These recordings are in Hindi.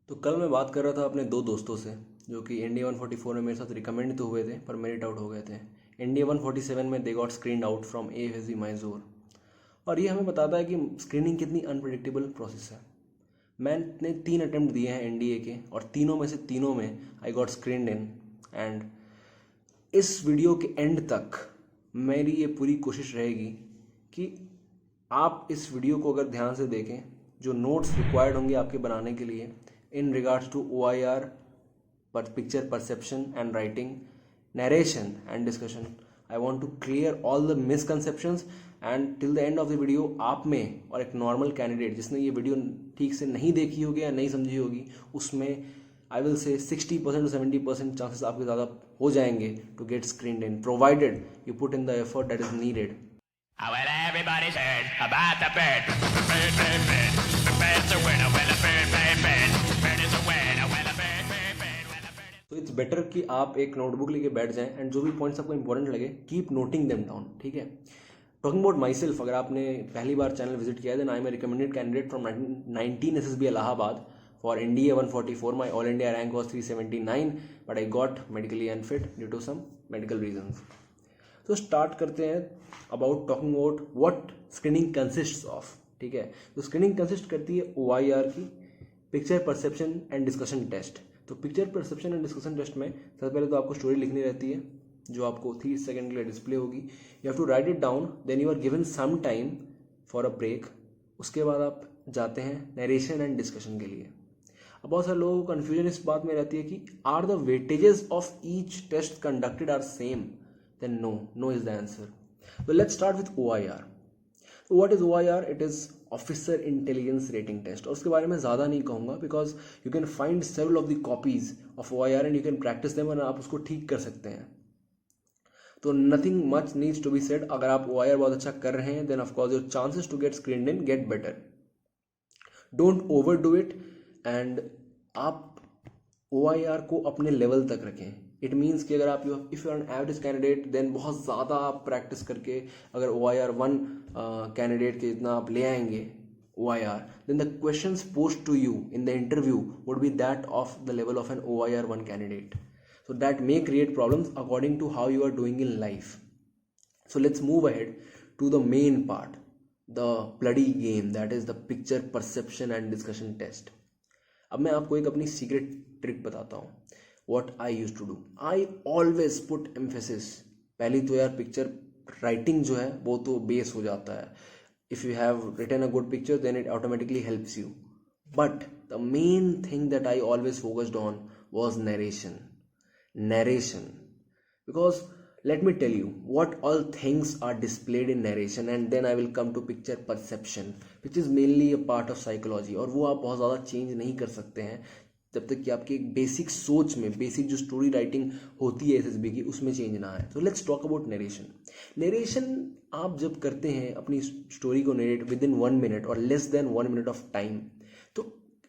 तो कल मैं बात कर रहा था अपने दो दोस्तों से जो कि इंडिया 144 में मेरे साथ रिकमेंड तो हुए थे पर मेरिट आउट हो गए थे। इंडिया 147 में they got screen out from AFSC Mysore. और ये हमें बताता है कि स्क्रीनिंग कितनी अनप्रडिक्टेबल प्रोसेस है। मैंने 3 अटेम्प्ट दिए हैं NDA के और तीनों में I got screened in. And इस वीडियो के एंड तक मेरी ये पूरी कोशिश रहेगी कि आप इस वीडियो को अगर ध्यान से देखें, जो नोट्स रिक्वायर्ड होंगे आपके बनाने के लिए in regards to OIR, picture perception and writing, narration and discussion. I want to clear all the misconceptions and till the end of the video आप में और एक नॉर्मल कैंडिडेट जिसने ये वीडियो ठीक से नहीं देखी होगी या नहीं समझी होगी उसमें I will say 60% to 70% chances आपके ज़्यादा हो जाएंगे to get screened in, provided you put in the effort that is needed. Well, everybody's heard about the bird. The bird's a winner. Well, a bird is a winner. Well, a bird. तो इट्स बेटर कि आप एक नोटबुक लेके बैठ जाएं एंड जो भी पॉइंट्स आपको इंपॉर्टेंट लगे कीप नोटिंग देम डाउन. ठीक है. टॉकिंग अबाउट माई सेल्फ, अगर आपने पहली बार चैनल विजिट किया है then I am a recommended candidate from 19 SSB Allahabad for India 144. My all India rank was 379 but I got medically unfit due to some medical reasons. तो स्टार्ट करते हैं about talking about what screening consists of. ठीक है. तो स्क्रीनिंग कंसिस्ट करती है OIR की picture perception and discussion test. तो picture perception and discussion test में सबसे पहले तो आपको स्टोरी लिखनी रहती है जो आपको 3 सेकंड के लिए डिस्प्ले होगी. You have to write it down, then you are given some time for a break. उसके बाद आप जाते हैं नरेशन एंड डिस्कशन के लिए. अब बहुत सारे लोगों को कन्फ्यूजन इस बात में रहती है कि are the weightages of each test conducted are same. Then no is the answer. So let's start with OIR. So what is OIR? It is Officer Intelligence Rating Test. और उसके बारे में ज़्यादा नहीं कहूँगा because you can find several of the copies of OIR and you can practice them और आप उसको ठीक कर सकते हैं. तो nothing much needs to be said. अगर आप OIR बहुत अच्छा कर रहे हैं then of course your chances to get screened in get better. Don't overdo it and आप OIR को अपने लेवल तक रखें. इट मीन्स कि अगर आप if you are an average candidate then बहुत ज़्यादा आप प्रैक्टिस करके अगर OIR 1 कैंडिडेट के इतना आप ले आएंगे OIR, then the questions posed to you in the interview would be that of the level of an OIR 1 candidate. So that may create problems according to how you are doing in life. So let's move ahead to the main part, the bloody game, that is the picture perception and discussion test. अब मैं आपको एक अपनी सीक्रेट ट्रिक बताता हूँ. What I used to do, I always put emphasis. पहली तो यार पिक्चर राइटिंग जो है वो तो बेस हो जाता है. If you have written a good picture then it automatically helps you. But the main thing that I always focused on was narration. Because let me tell you what all things are displayed in narration and then I will come to picture perception which is mainly a part of psychology. और वो आप बहुत ज़्यादा चेंज नहीं कर सकते हैं जब तक कि आपकी एक बेसिक सोच में, बेसिक जो स्टोरी राइटिंग होती है SSB की उसमें चेंज ना आए. तो लेट्स टॉक अबाउट नरेशन. आप जब करते हैं अपनी स्टोरी को नरेट विद इन 1 मिनट और less than 1 minute of time, तो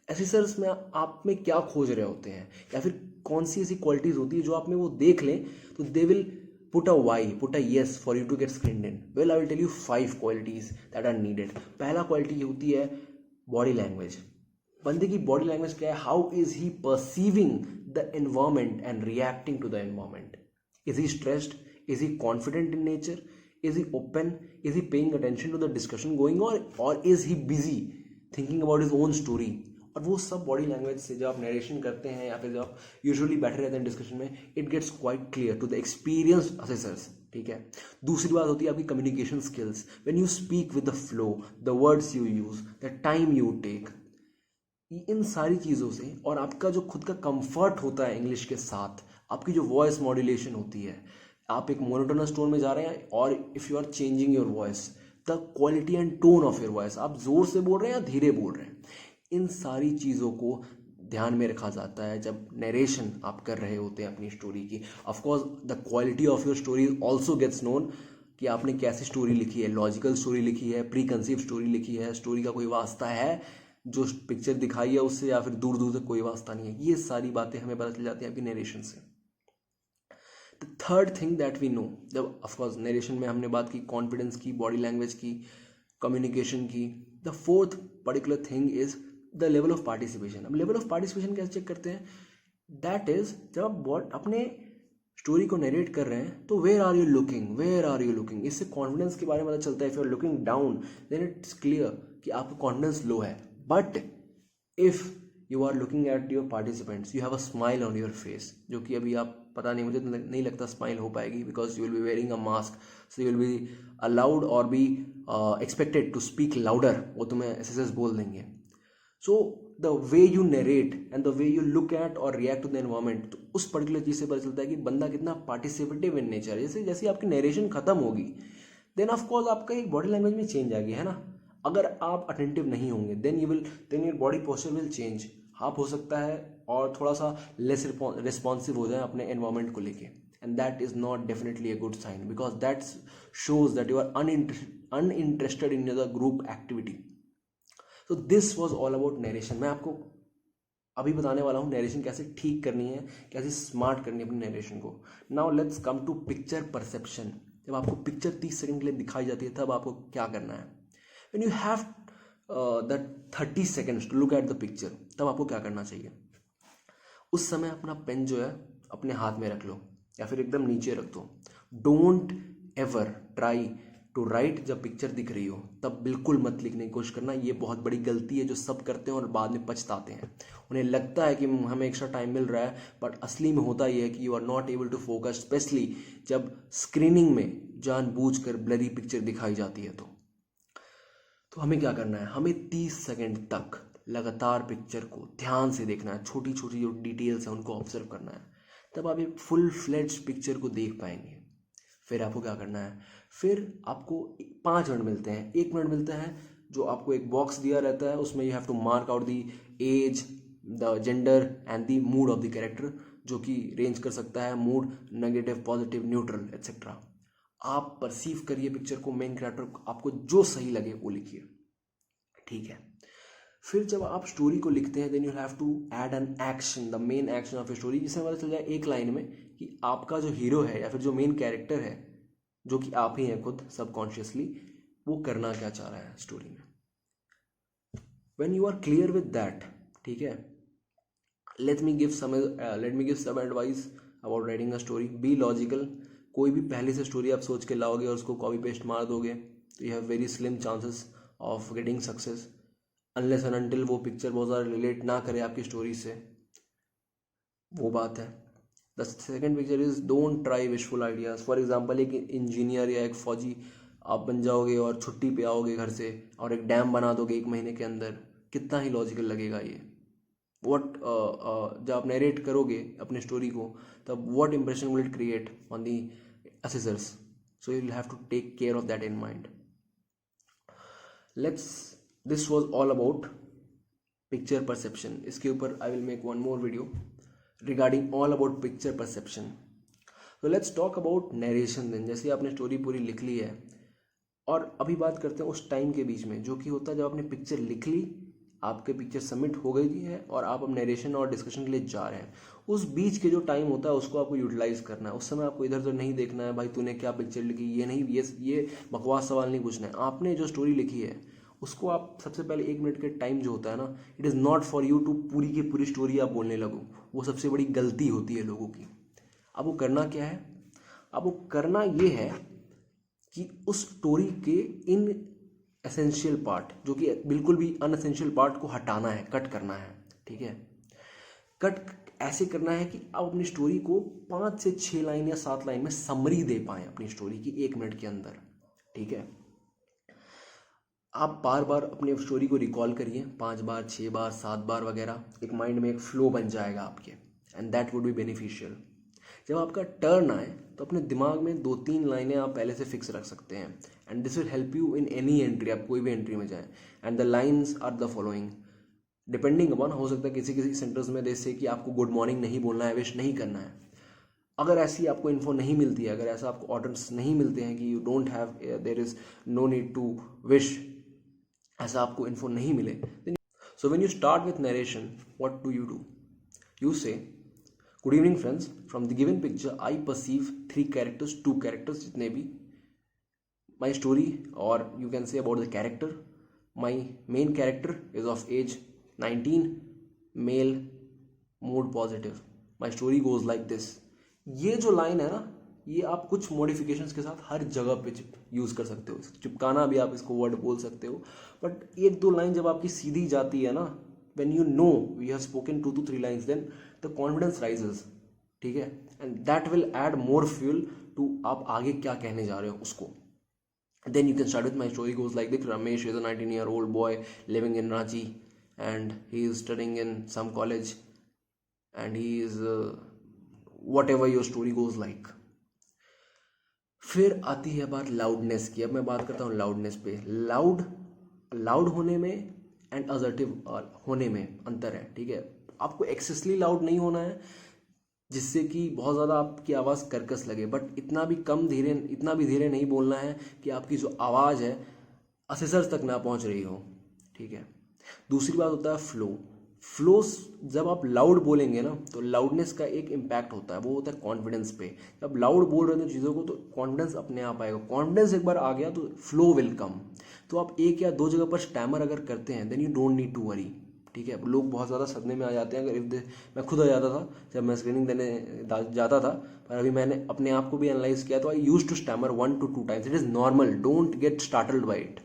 असेसर्स में आप में क्या खोज रहे होते हैं या फिर कौन सी ऐसी क्वालिटीज होती है जो आप में वो देख लें तो they will put a yes for you to get screened in. Well I will tell you 5 qualities that are needed. पहला क्वालिटी होती है बॉडी लैंग्वेज. बंदे की बॉडी लैंग्वेज क्या है? How is he perceiving the environment and reacting to the environment. Is he stressed? Is he confident in nature? Is he open? Is he paying attention to the discussion going or is he busy thinking about his own story. और वो सब बॉडी लैंग्वेज से जब आप नरेशन करते हैं या फिर जब आप यूजुअली बैठे रहते हैं डिस्कशन में, it gets quite clear to the experienced assessors. ठीक है. दूसरी बात होती है आपकी communication skills. When you speak with the flow, the words you use, the time you take, इन सारी चीज़ों से और आपका जो खुद का कंफर्ट होता है इंग्लिश के साथ, आपकी जो वॉइस मॉड्यूलेशन होती है, आप एक मोनोटोनस टोन में जा रहे हैं और if you are changing your voice, the quality and tone of your voice, आप जोर से बोल रहे हैं या धीरे बोल रहे हैं, इन सारी चीज़ों को ध्यान में रखा जाता है जब नरेशन आप कर रहे होते हैं अपनी स्टोरी की. Of course the quality of your story also gets known कि आपने कैसी स्टोरी लिखी है. लॉजिकल स्टोरी लिखी है, प्री कंसीव स्टोरी लिखी है, स्टोरी का कोई वास्ता है जो पिक्चर दिखाई है उससे या फिर दूर दूर तक कोई वास्ता नहीं है. ये सारी बातें हमें पता चल जाती हैं आपकी नरेशन से. The third thing that we know, जब ऑफकोर्स नरेशन में हमने बात की कॉन्फिडेंस की, बॉडी लैंग्वेज की, कम्युनिकेशन की, the fourth particular thing is the level of participation. अब लेवल ऑफ पार्टिसिपेशन कैसे चेक करते हैं? दैट इज जब आप अपने स्टोरी को नरेट कर रहे हैं तो वेयर आर यू लुकिंग. इससे कॉन्फिडेंस के बारे में पता चलता है. If you are looking down then it's clear कि आपका कॉन्फिडेंस लो है. But if you are looking at your participants, you have a smile on your face, जो कि अभी आप पता नहीं, मुझे नहीं लगता स्माइल हो पाएगी, because you will be wearing a mask, so you will be allowed or be expected to speak louder. वो तुम्हें एसएसएस बोल देंगे. So the way you narrate and the way you look at or react to the environment, तो उस पर्टिकुलर चीज़ से पता चलता है कि बंदा कितना पार्टिसिपेटिव इन नेचर है. जैसे जैसे आपकी नरेशन खत्म होगी देन ऑफकोर्स आपका एक बॉडी लैंग्वेज में चेंज आ गया है ना. अगर आप अटेंटिव नहीं होंगे then your body posture will change. आप हो सकता है और थोड़ा सा लेस रिस्पॉन्सिव हो जाए अपने एनवायरमेंट को लेके, and that is not definitely a good sign, because that shows that you are uninterested in the group activity. तो this was all about narration. मैं आपको अभी बताने वाला हूँ नरेशन कैसे ठीक करनी है, कैसे स्मार्ट करनी है अपनी नरेशन को. Now let's come to picture perception. जब आपको पिक्चर 30 सेकंड के लिए दिखाई जाती है तब आपको क्या करना है? When you have the 30 seconds to look at the picture, तब आपको क्या करना चाहिए? उस समय अपना पेन जो है अपने हाथ में रख लो या फिर एकदम नीचे रख दो. Don't ever try to write जब पिक्चर दिख रही हो, तब बिल्कुल मत लिखने की कोशिश करना. ये बहुत बड़ी गलती है जो सब करते हैं और बाद में पछताते हैं. उन्हें लगता है कि हमें एक्स्ट्रा टाइम मिल रहा है, बट असली में होता ये है कि you are not able to focus, specially जब स्क्रीनिंग में जानबूझकर ब्लरी पिक्चर दिखाई जाती है. तो हमें क्या करना है? हमें 30 सेकंड तक लगातार पिक्चर को ध्यान से देखना है. छोटी छोटी जो डिटेल्स हैं उनको ऑब्जर्व करना है. तब आप एक फुल फ्लेड्ज पिक्चर को देख पाएंगे. फिर आपको क्या करना है? फिर आपको 5 मिनट मिलते हैं, 1 मिनट मिलता है जो आपको एक बॉक्स दिया रहता है. उसमें you have to mark out the age, the gender and the mood of the character, जो कि रेंज कर सकता है mood, negative, positive, neutral etcetera. आप परसीव करिए पिक्चर को, मेन कैरेक्टर को, आपको जो सही लगे वो लिखिए. ठीक है. फिर जब आप स्टोरी को लिखते हैं then you have to add an action, the main action of a story, जिससे पता चल जाए एक लाइन में कि आपका जो हीरो है या फिर जो मेन कैरेक्टर है, जो कि आप ही हैं खुद सबकॉन्शियसली, वो करना क्या चाह रहा है स्टोरी में. When you are clear with that, ठीक है, let me give some advice about writing a story. Be logical. कोई भी पहले से स्टोरी आप सोच के लाओगे और उसको कॉपी पेस्ट मार दोगे तो you have very slim chances of getting success, unless and until वो पिक्चर बहुत ज़्यादा रिलेट ना करे आपकी स्टोरी से. वो बात है. The second picture is don't try wishful ideas. For example एक इंजीनियर या एक फौजी आप बन जाओगे और छुट्टी पे आओगे घर से और एक डैम बना दोगे 1 महीने के अंदर. कितना ही लॉजिकल लगेगा ये. जब आप नरेट करोगे अपने स्टोरी को तब what impression will it create on the assessors, so you will have to take care of that in mind. This was all about picture perception. इसके ऊपर I will make one more video regarding all about picture perception. So let's talk about narration then. जैसे आपने स्टोरी पूरी लिख ली है और अभी बात करते हैं उस टाइम के बीच में, जो कि होता है जब आपने पिक्चर लिख ली, आपके पिक्चर सबमिट हो गई है और आप अब नरेशन और डिस्कशन के लिए जा रहे हैं. उस बीच के जो टाइम होता है उसको आपको यूटिलाइज करना है. उस समय आपको इधर उधर नहीं देखना है भाई तूने क्या पिक्चर लिखी, ये नहीं, ये बकवास सवाल नहीं पूछना है. आपने जो स्टोरी लिखी है उसको आप सबसे पहले 1 मिनट के टाइम जो होता है ना, it is not for you to पूरी की पूरी स्टोरी आप बोलने लगो. वो सबसे बड़ी गलती होती है लोगों की. अब वो करना क्या है? अब वो करना ये है कि उस स्टोरी के इन एसेंशियल पार्ट, जो कि बिल्कुल भी अनएसेंशियल पार्ट को हटाना है, कट करना है. ठीक है. कट ऐसे करना है कि आप अपनी स्टोरी को 5 से 6 लाइन या 7 लाइन में समरी दे पाएं अपनी स्टोरी की 1 मिनट के अंदर. ठीक है. आप बार बार अपने स्टोरी को रिकॉल करिए, 5 बार, 6 बार, 7 बार वगैरह. एक माइंड में एक फ्लो बन जाएगा आपके, and that would be beneficial. जब आपका टर्न आए तो अपने दिमाग में 2-3 लाइनें आप पहले से फिक्स रख सकते हैं, and this will help you in any entry. आप कोई भी एंट्री में जाएं, and the lines are the following, depending upon, हो सकता है किसी सेंटर्स में जैसे कि आपको गुड मॉर्निंग नहीं बोलना है, विश नहीं करना है. अगर ऐसी आपको इन्फो नहीं मिलती है, अगर ऐसा आपको ऑर्डर्स नहीं मिलते हैं कि you don't have, there is no need to wish, ऐसा आपको इन्फो नहीं मिले, so when you start with narration what do? You say good evening friends, from the given picture I perceive 3 characters, 2 characters जितने भी, my story, or you can say about the character. My main character is of age 19 male mood positive, my story goes like this. ये जो लाइन है ना, ये आप कुछ मॉडिफिकेशंस के साथ हर जगह पे यूज़ कर सकते हो, चिपकाना भी आप इसको वर्ड बोल सकते हो। बट एक दो लाइन जब आपकी सीधी जाती है ना, when you know we have spoken 2 to 3 lines, then the confidence rises, ठीक है, and that will add more fuel to आप आगे क्या कहने जा रहे हो उसको। Then you can start with my story goes like this. Ramesh is a 19-year-old boy living in Ranchi and he is studying in some college and he is whatever your story goes like. फिर आती है बात लाउडनेस की। अब मैं बात करता हूँ लाउडनेस पे। लाउड होने में एंड असर्टिव होने में अंतर है, ठीक है। आपको एक्सेसली लाउड नहीं होना है जिससे कि बहुत ज़्यादा आपकी आवाज़ कर्कश लगे, बट इतना भी धीरे नहीं बोलना है कि आपकी जो आवाज़ है असेसर्स तक ना पहुंच रही हो, ठीक है। दूसरी बात होता है फ्लो। जब आप लाउड बोलेंगे ना तो लाउडनेस का एक इम्पैक्ट होता है, वो होता है कॉन्फिडेंस पे। जब लाउड बोल रहे हो चीज़ों को तो कॉन्फिडेंस अपने आप आएगा। कॉन्फिडेंस एक बार आ गया तो फ्लो विल कम। तो आप एक या दो जगह पर स्टैमर अगर करते हैं then you don't need to worry, ठीक है। लोग बहुत ज़्यादा सदमे में आ जाते हैं। अगर मैं खुद आ जाता था जब मैं स्क्रीनिंग देने जाता था, पर अभी मैंने अपने आप को भी एनालाइज किया तो I use to stammer 1 to 2 times। It is normal, don't get startled by it.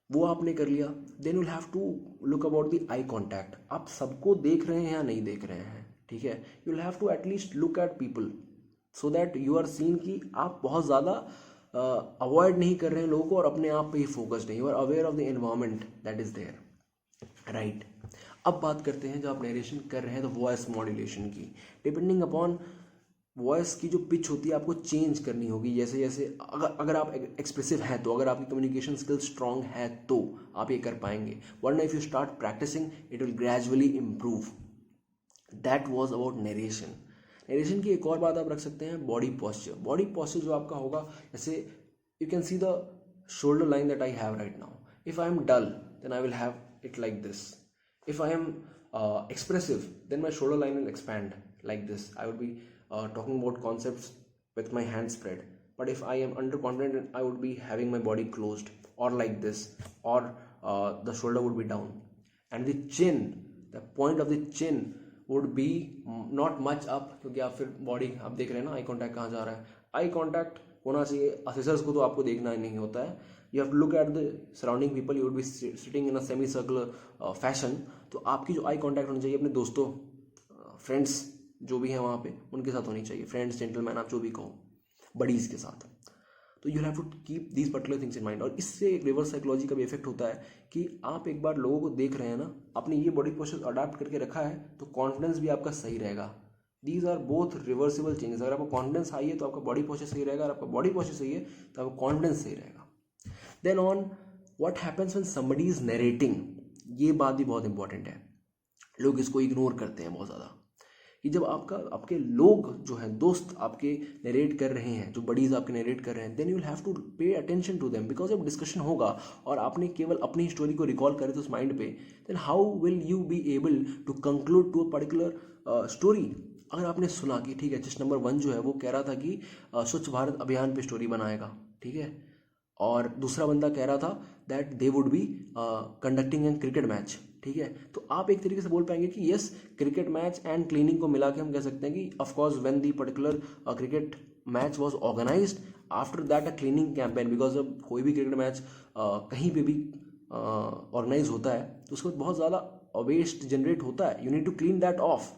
वो आपने कर लिया, then you have to look about the eye contact. आप सबको देख रहे हैं या नहीं देख रहे हैं, ठीक है। You have to at least look at people so that you are seen कि आप बहुत ज़्यादा अवॉइड नहीं कर रहे हैं लोगों को और अपने आप पे ही फोकस्ड नहीं, you are aware of the environment that is there, right. अब बात करते हैं जब आप नरेशन कर रहे हैं तो वॉइस मॉड्यूलेशन की। डिपेंडिंग अपॉन वॉइस की जो पिच होती है आपको चेंज करनी होगी। जैसे जैसे अगर आप एक्सप्रेसिव हैं तो, अगर आपकी कम्युनिकेशन स्किल स्ट्रांग है तो आप ये कर पाएंगे, वरना if you start practising it will gradually improve. That was about narration. Narration की एक और बात आप रख सकते हैं, बॉडी पॉस्चर। बॉडी पॉस्चर जो आपका होगा, जैसे you can see the shoulder line that I have right now. If I am dull then I will have it like this. If I am expressive then my shoulder line will expand like this. I would be talking about concepts with my hands spread. But if I am underconfident, I would be having my body closed or like this, or the shoulder would be down, and the chin, the point of the chin would be not much up, क्योंकि आप फिर बॉडी आप देख रहे हैं ना आई कॉन्टैक्ट कहाँ जा रहा है। आई कॉन्टैक्ट होना चाहिए, असेसर्स को तो आपको देखना ही नहीं होता है। You have to look at the surrounding people, you would be sitting in a semi circular fashion. तो आपकी जो आई कॉन्टैक्ट होनी चाहिए अपने दोस्तों, फ्रेंड्स जो भी हैं वहाँ पे उनके साथ होनी चाहिए, फ्रेंड्स, जेंटलमैन, आप जो भी कहो, बडीज़ के साथ। तो you have to keep these particular things in mind. और इससे एक रिवर्स साइकोलॉजी का भी इफेक्ट होता है कि आप एक बार लोगों को देख रहे हैं ना, आपने ये बॉडी पोस्चर अडाप्ट करके रखा है तो कॉन्फिडेंस भी आपका सही रहेगा। These are both reversible changes. अगर आपका कॉन्फिडेंस हाई है तो आपका बॉडी पोस्चर सही रहेगा, और आपका बॉडी पोस्चर सही है तो आपका कॉन्फिडेंस सही रहेगा। Then on what happens when somebody is narrating, ये बात भी बहुत इंपॉर्टेंट है। लोग इसको इग्नोर करते हैं बहुत ज़्यादा, कि जब आपके लोग जो हैं, दोस्त आपके नरेट कर रहे हैं, जो बडीज आपके नरेट कर रहे हैं, then you will have to pay attention to them, because जब डिस्कशन होगा और आपने केवल अपनी स्टोरी को रिकॉल करे तो उस माइंड पे, then how will you be able to conclude to a particular story. अगर आपने सुना कि ठीक है जिस नंबर 1 जो है वो कह रहा था कि स्वच्छ भारत अभियान पे स्टोरी बनाएगा, ठीक है, और दूसरा बंदा कह रहा था that they would be conducting an cricket match, ठीक है, तो आप एक तरीके से बोल पाएंगे कि yes cricket match and cleaning को मिला के हम कह सकते हैं कि of course when the particular cricket match was organised after that a cleaning campaign, because जब कोई भी क्रिकेट मैच कहीं पे भी ऑर्गेनाइज होता है तो उसके बाद बहुत ज़्यादा वेस्ट जनरेट होता है, you need to clean that off.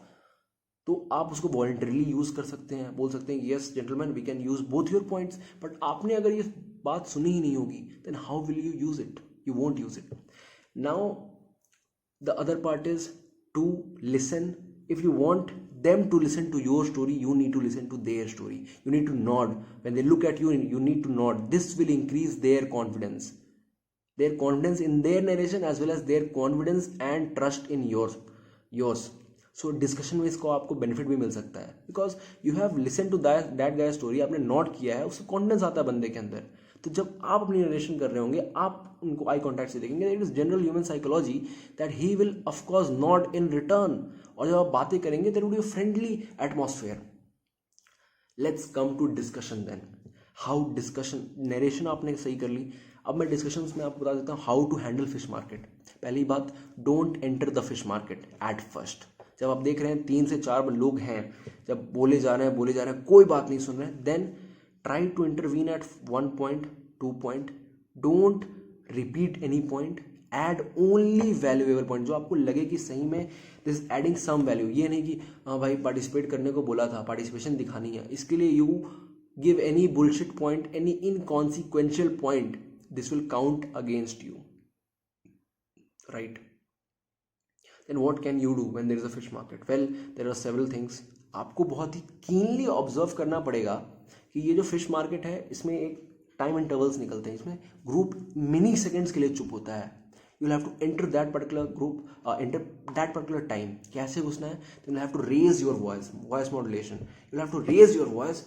तो आप उसको वॉलंटरीली यूज़ कर सकते हैं, बोल सकते हैं yes gentleman we can use both your points. But आपने अगर ये बात सुनी ही नहीं होगी then how will you use it, you won't use it. Now the other part is to listen. If you want them to listen to your story, you need to listen to their story. You need to nod when they look at you, you need to nod. This will increase their confidence in their narration as well as their confidence and trust in yours. So discussion में इसको आपको बेनिफिट भी मिल सकता है, because you have listen to that guy story, आपने नोट किया है, उससे कॉन्फिडेंस आता है बंदे के अंदर। तो जब आप अपनी नरेशन कर रहे होंगे आप उनको आई कॉन्टैक्ट से देखेंगे, it is general human psychology that he will of course not in return. और जब आप बातें करेंगे there would be friendly atmosphere. Let's come to discussion then. How discussion, narration आपने सही कर ली, अब मैं डिस्कशंस में आपको बता देता हूँ how to handle fish market. पहली बात, don't enter the fish market at first. जब आप देख रहे हैं 3 से 4 लोग हैं, जब बोले जा रहे हैं, कोई बात नहीं सुन रहे हैं, then try to intervene at 1 point 2 point, don't repeat any point, add only valuable point जो आपको लगे कि सही में दिस एडिंग सम वैल्यू। ये नहीं कि हाँ भाई पार्टिसिपेट करने को बोला था, पार्टिसिपेशन दिखानी है, इसके लिए you give any bullshit point, any inconsequential point, this will count against you, right? Then what can you do when there is a fish market? Well, there are several things. आपको बहुत ही कीनली ऑब्जर्व करना पड़ेगा कि ये जो फिश मार्केट है इसमें एक टाइम इंटरवल्स निकलते हैं, इसमें ग्रुप मिनी सेकेंड्स के लिए चुप होता है। You will have to enter that particular group, enter that particular time. कैसे घुसना है? You will have to raise your voice modulation, you will have to raise your voice.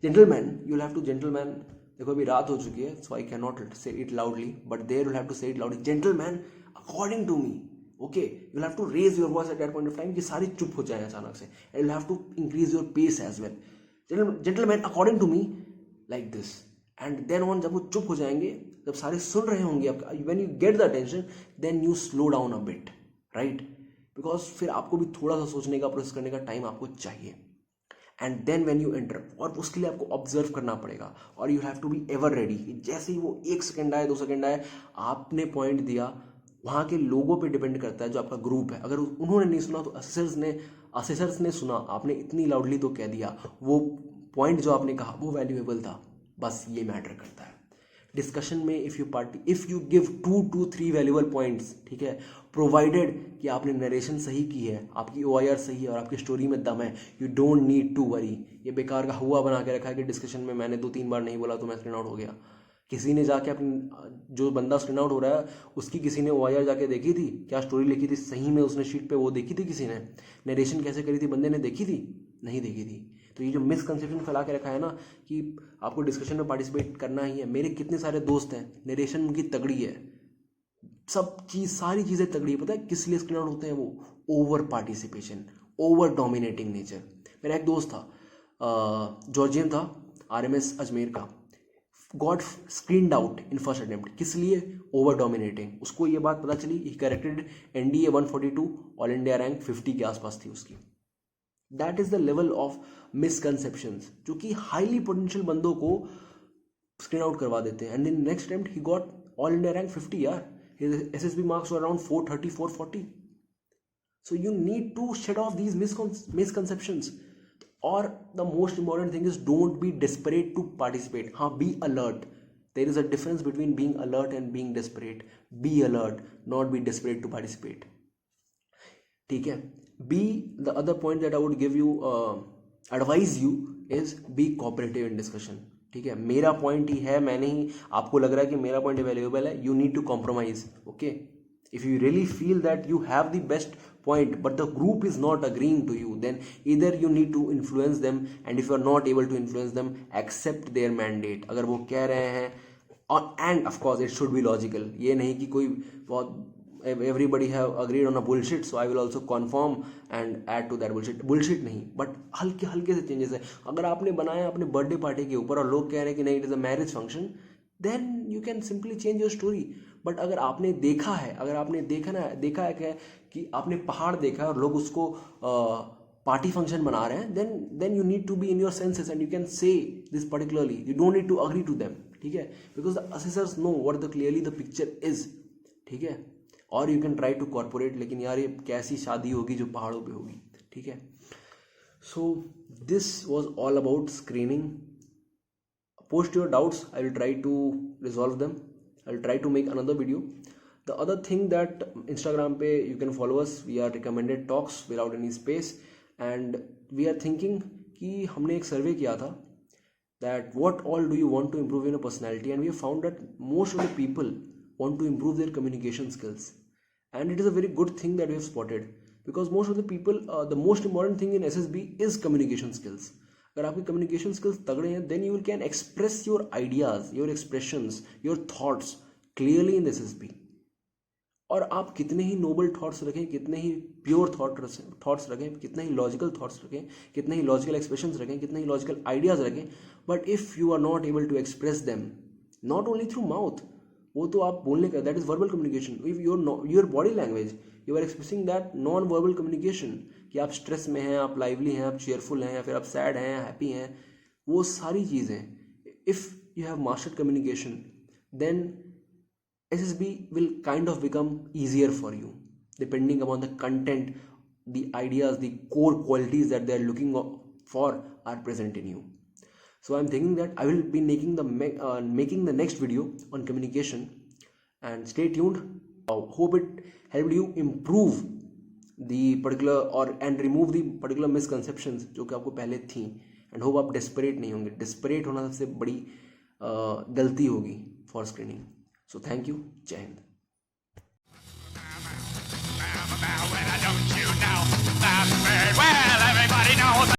Gentleman, you will have to, gentleman, देखो अभी रात हो चुकी है, so I can not say it loudly, but there you will have to say it loudly, gentleman according to me, okay? You will have to raise your voice at that point of time कि सारी चुप हो जाए अचानक से, and you have to increase your pace as well, gentleman according to me, like this. And then on, जब वो चुप हो जाएंगे, जब सारे सुन रहे होंगे आपका, when you get the attention, then you slow down a bit, right? Because फिर आपको भी थोड़ा सा सोचने का, प्रोसेस करने का टाइम आपको चाहिए। And then when you enter, और उसके लिए आपको ऑब्जर्व करना पड़ेगा, और you have to be ever ready. जैसे ही वो 1 सेकेंड आए, 2 सेकेंड आए, आपने पॉइंट दिया, वहाँ के लोगों पे डिपेंड करता है जो आपका ग्रुप है। अगर उन्होंने नहीं सुना तो असेसर्स ने सुना, आपने इतनी लाउडली तो कह दिया, वो पॉइंट जो आपने कहा वो वैल्यूएबल था, बस ये मैटर करता है। डिस्कशन में if you give 2 to 3 valuable points, ठीक है, प्रोवाइडेड कि आपने नरेशन सही की है, आपकी OIR सही है और आपकी स्टोरी में दम है, you don't need to worry. ये बेकार का हुआ बना के रखा है कि डिस्कशन में मैंने 2-3 बार नहीं बोला तो मैं स्क्रीन आउट हो गया। किसी ने जाके अपनी, जो बंदा स्क्रीन आउट हो रहा है उसकी किसी ने OIR जाके देखी थी, क्या स्टोरी लिखी थी सही में उसने शीट पे, वो देखी थी किसी ने? नरेशन कैसे करी थी बंदे ने देखी थी? नहीं देखी थी। तो ये जो मिसकंसेप्शन फैला के रखा है ना कि आपको डिस्कशन में पार्टिसिपेट करना ही है। मेरे कितने सारे दोस्त हैं, नरेशन उनकी तगड़ी है, सारी चीज़ें तगड़ी है। पता है किस लिए स्क्रीन आउट होते हैं वो? Over participation, over dominating nature. मेरा एक दोस्त था, जॉर्जियन था, RMS अजमेर का, got screened out in first attempt. किस लिए? Over dominating. उसको ये बात पता चली, he corrected NDA 142, all India rank 50 के आसपास थी उसकी। That is the level of misconceptions जो कि हाईली पोटेंशियल बंदों को स्क्रीन आउट करवा देते हैं। And in next attempt he got all India rank 50 यार। His SSB marks were around 430, 440. So you need to shed off these misconceptions. Or the most important thing is don't be desperate to participate. Be alert. There is a difference between being alert and being desperate. Be alert, not be desperate to participate. ठीक है? The other point that I would give you, advise you is be cooperative in discussion. ठीक है, मेरा पॉइंट ही है, मैंने ही, आपको लग रहा है कि मेरा पॉइंट वैल्यूएबल है, you need to compromise. Okay, if you really feel that you have the best point but the group is not agreeing to you, then either you need to influence them, and if you are not able to influence them, accept their mandate. अगर वो कह रहे हैं, and of course it should be logical. ये नहीं कि कोई बहुत everybody have agreed on a bullshit so I will also conform and add to that bullshit नहीं, but हल्के हल्के से चेंजेस है। अगर आपने बनाया अपने बर्थडे पार्टी के ऊपर और लोग कह रहे हैं कि नहीं it is a marriage function, then you can simply change your story. But अगर आपने देखा है, देखा है कि आपने पहाड़ देखा है और लोग उसको पार्टी फंक्शन बना रहे हैं, then you need to be in your senses and you can say this particularly. You don't need to agree to them, ठीक है, because the assessors know what clearly the picture is, ठीक है, और you can try to corporate, लेकिन यार ये कैसी शादी होगी जो पहाड़ों पे होगी, ठीक है. So this was all about screening. Post your doubts, I will try to resolve them. I will try to make another video. The other thing that Instagram पे you can follow us. We are recommended talks without any space, and we are thinking कि हमने एक सर्वे किया था that what all do you want to improve in a personality, and we have found that most of the people want to improve their communication skills, and it is a very good thing that we have spotted, because most of the people, the most important thing in SSB is communication skills. अगर आपकी कम्युनिकेशन स्किल्स तगड़े हैं, then you can express your ideas, your expressions, your thoughts clearly in this SB. और आप कितने ही नोबल थॉट्स रखें, कितने ही प्योर थॉट्स रखें, कितने ही लॉजिकल थॉट्स रखें, कितने ही लॉजिकल एक्सप्रेशंस रखें, कितने ही लॉजिकल आइडियाज रखें, but if you are not able to express them not only through mouth, वो तो आप बोलने का, that is verbal communication. If your body language, you are expressing that non verbal communication, कि आप स्ट्रेस में हैं, आप लाइवली हैं, आप चेयरफुल हैं, या फिर आप सैड हैं, हैप्पी हैं, वो सारी चीज़ें. If you have mastered communication, then SSB will kind of become easier for you, depending upon the content, the ideas, the core qualities that they are looking for are present in you. So I'm thinking that I will be making the next video on communication, and stay tuned. Hope it helped you improve the particular and remove the particular misconceptions जो कि आपको पहले थी, and hope आप desperate नहीं होंगे. desperate होना सबसे बड़ी गलती होगी for screening. So thank you. Jai Hind. Well, don't you know? Well, everybody knows.